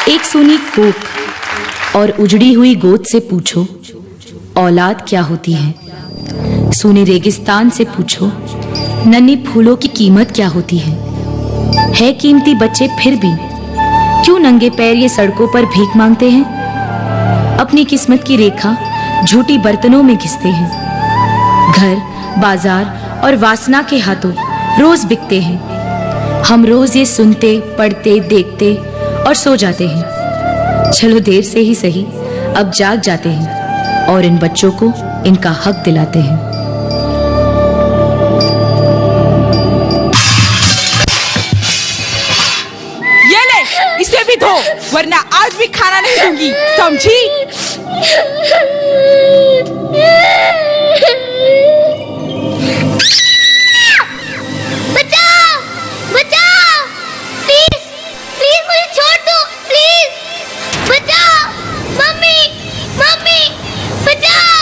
एक सूनी कोख और उजड़ी हुई गोद से पूछो औलाद क्या होती है। सूने रेगिस्तान से पूछो नन्ही फूलों की कीमत क्या होती है कीमती बच्चे फिर भी क्यों नंगे पैर ये सड़कों पर भीख मांगते हैं। अपनी किस्मत की रेखा झूठी बर्तनों में घिसते हैं। घर, बाजार और वासना के हाथों रोज बिकते हैं। हम रोज ये सुनते, पढ़ते, देखते और सो जाते हैं। चलो देर से ही सही, अब जाग जाते हैं और इन बच्चों को इनका हक दिलाते हैं। ये ले, इसे भी धो, वरना आज भी खाना नहीं दूंगी, समझी? बचाओ, बचाओ, प्लीज, प्लीज मुझे छोड़ दो, प्लीज, बचाओ, मम्मी, मम्मी, बचाओ।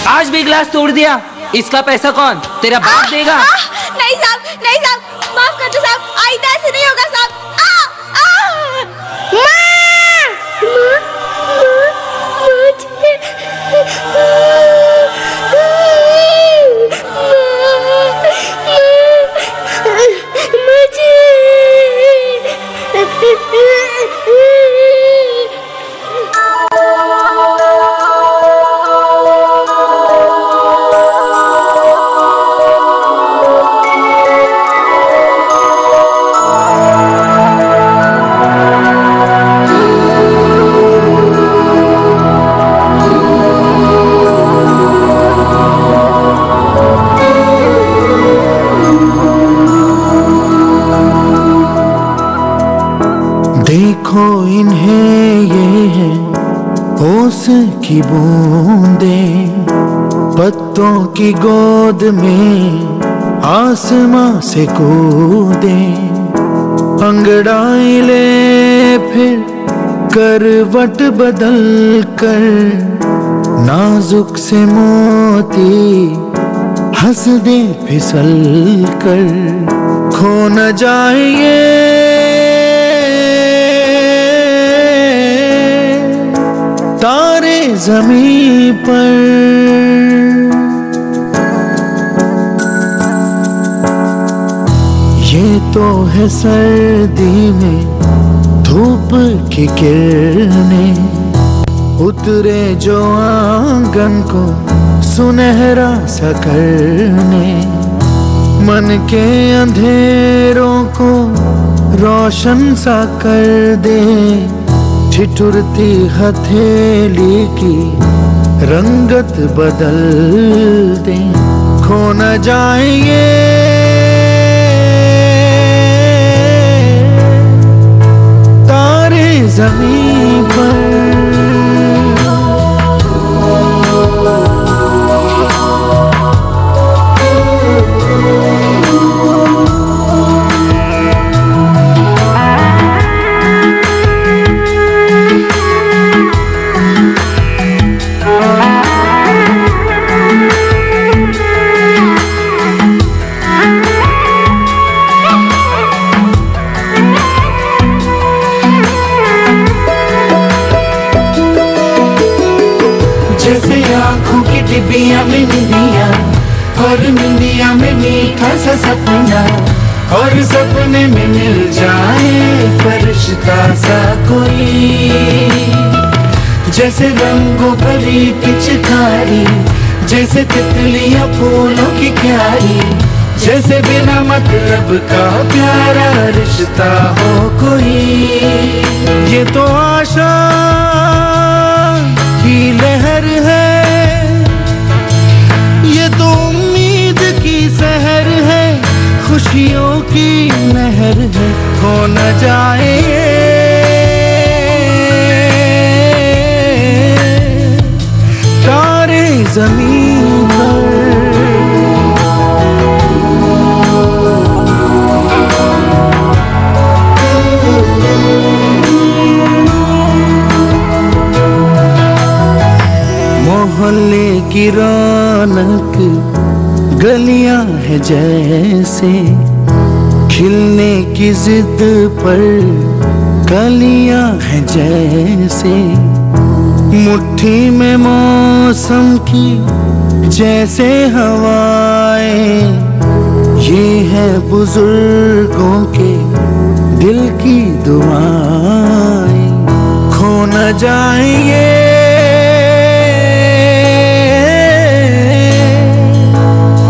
आज भी गिलास तोड़ दिया, इसका पैसा कौन? तेरा बाप देगा? नहीं साहब, नहीं साहब, माफ कर दो साहब, आइंदा ऐसे नहीं होगा साहब। देखो इन्हें ये है ओस की बूंदें, पत्तों की गोद में आसमां से कूदे। अंगड़ाई ले फिर करवट बदल कर, नाजुक से मोती हंस दे फिसल कर। खो न जाए ये तारे ज़मीं पर। ये तो है सर्दी में धूप की किरणें, उतरे जो आंगन को सुनहरा सा करने। मन के अंधेरों को रोशन सा कर दे, ठिठुरती हथेली की रंगत बदल दे। खो न जाए ये तारे ज़मीं पर। जैसे आँखों की डिबिया में निंदिया, और निंदिया में मीठा सा सपना, और सपने में मिल जाए फरिश्ता सा कोई। जैसे रंगों भरी पिचकारी, जैसे तितलियां फूलों की क्यारी, जैसे बिना मतलब का प्यारा रिश्ता हो कोई। ये तो आशा की लहर है, ये तो उम्मीद की सहर है, खुशियों की लहर है। खो न जाए तारे ज़मीं पर। मोहल्ले की रौनक गलियां है जैसे, खिलने की जिद पर कलियां हैं जैसे मुट्ठी में मौसम की, जैसे हवाएं, ये है बुजुर्गों के दिल की दुआएं। खो न जाएंगे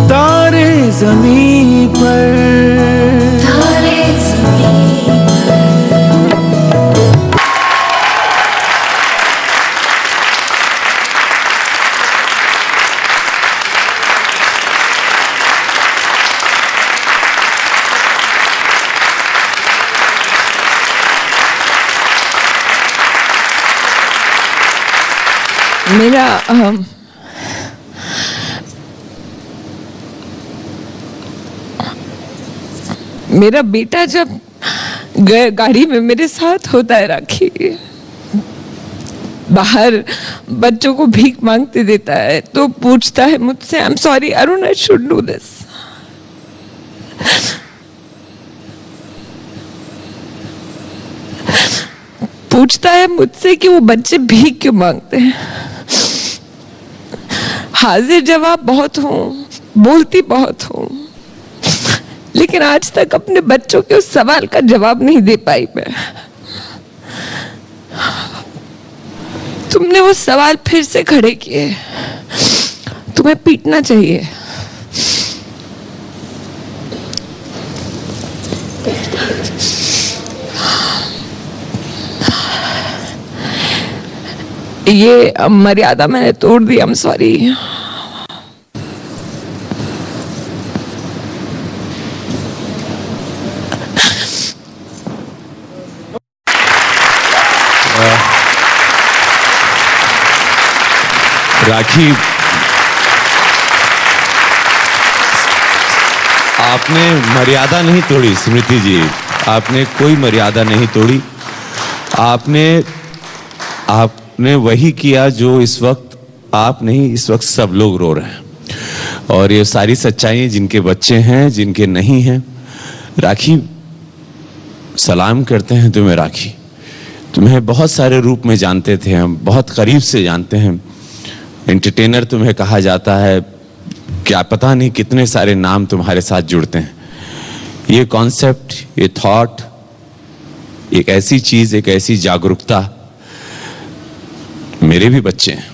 तारे ज़मीं पर, तारे ज़मीं पर। मेरा बेटा जब गाड़ी में मेरे साथ होता है राखी, बाहर बच्चों को भीख मांगते देता है तो पूछता है मुझसे, I am sorry Arun, I should do this. पूछता है मुझसे कि वो बच्चे भीख क्यों मांगते हैं। हाजिर जवाब बहुत हूं, बोलती बहुत हूं, लेकिन आज तक अपने बच्चों के उस सवाल का जवाब नहीं दे पाई मैं। तुमने वो सवाल फिर से खड़े किए, तुम्हें पीटना चाहिए। ये मर्यादा मैंने तोड़ दी, आई एम सॉरी। राखी, आपने मर्यादा नहीं तोड़ी स्मृति जी, आपने कोई मर्यादा नहीं तोड़ी। आपने वही किया जो इस वक्त आप नहीं, इस वक्त सब लोग रो रहे हैं। और ये सारी सच्चाई जिनके बच्चे हैं, जिनके नहीं हैं। राखी, सलाम करते हैं तुम्हें राखी। तुम्हें बहुत सारे रूप में जानते थे हम, बहुत करीब से जानते हैं। एंटरटेनर तुम्हें कहा जाता है, क्या पता नहीं कितने सारे नाम तुम्हारे साथ जुड़ते हैं। ये कॉन्सेप्ट, ये थॉट, एक ऐसी चीज, एक ऐसी जागरूकता मेरे भी बच्चे हैं।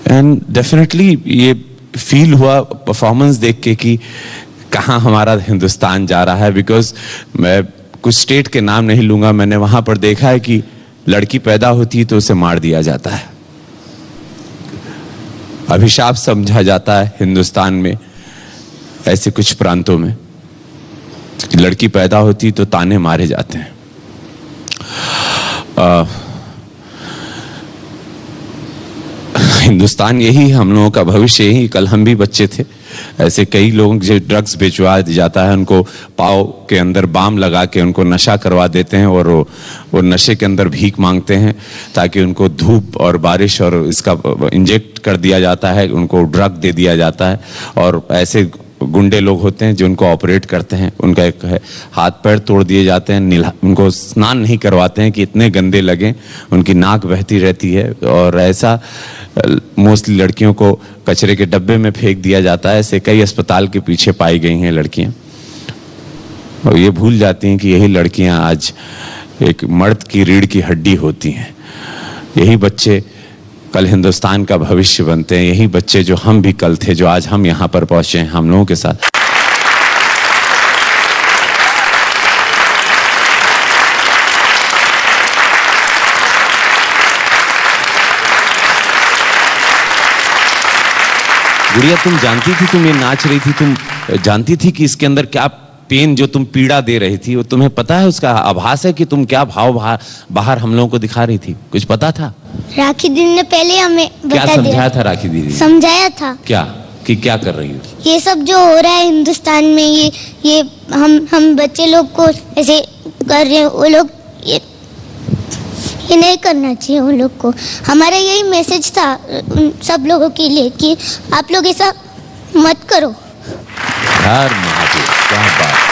एंड डेफिनेटली ये फील हुआ परफॉर्मेंस देख के कि कहाँ हमारा हिंदुस्तान जा रहा है। बिकॉज मैं कुछ स्टेट के नाम नहीं लूंगा, मैंने वहां पर देखा है कि लड़की पैदा होती है तो उसे मार दिया जाता है। अभिशाप समझा जाता है हिंदुस्तान में, ऐसे कुछ प्रांतों में लड़की पैदा होती तो ताने मारे जाते हैं। हिंदुस्तान यही, हम लोगों का भविष्य यही। कल हम भी बच्चे थे, ऐसे कई लोग जो ड्रग्स बेचवा जाता है, उनको पाव के अंदर बाम लगा के उनको नशा करवा देते हैं और वो नशे के अंदर भीख मांगते हैं ताकि उनको धूप और बारिश और इसका इंजेक्ट कर दिया जाता है, उनको ड्रग दे दिया जाता है। और ऐसे गुंडे लोग होते हैं जो उनको ऑपरेट करते हैं, उनका एक हाथ पैर तोड़ दिए जाते हैं, उनको स्नान नहीं करवाते हैं कि इतने गंदे लगें, उनकी नाक बहती रहती है। और ऐसा मोस्टली लड़कियों को कचरे के डब्बे में फेंक दिया जाता है। ऐसे कई अस्पताल के पीछे पाई गई हैं लड़कियां, और ये भूल जाती हैं कि यही लड़कियां आज एक मर्द की रीढ़ की हड्डी होती हैं। यही बच्चे कल हिंदुस्तान का भविष्य बनते हैं। यही बच्चे जो हम भी कल थे, जो आज हम यहां पर पहुंचे हैं हम लोगों के साथ। गुड़िया, तुम जानती थी, तुम ये नाच रही थी, तुम जानती थी कि इसके अंदर क्या पेन, जो तुम पीड़ा दे रही थी, वो तुम्हें पता है, उसका आभास है कि तुम क्या भाव बाहर हम लोगों को दिखा रही थी? कुछ पता था? राखी दीदी ने पहले हमें क्या समझाया था? राखी दीदी समझाया था क्या कि क्या कर रही हो? ये सब जो हो रहा है हिंदुस्तान में, ये हम बच्चे लोग को ऐसे कर रहे हैं, वो लोग ये नहीं करना चाहिए उन लोग को। हमारा यही मैसेज था सब लोगों के लिए कि आप लोग ऐसा मत करो। यार महादेव, क्या बात।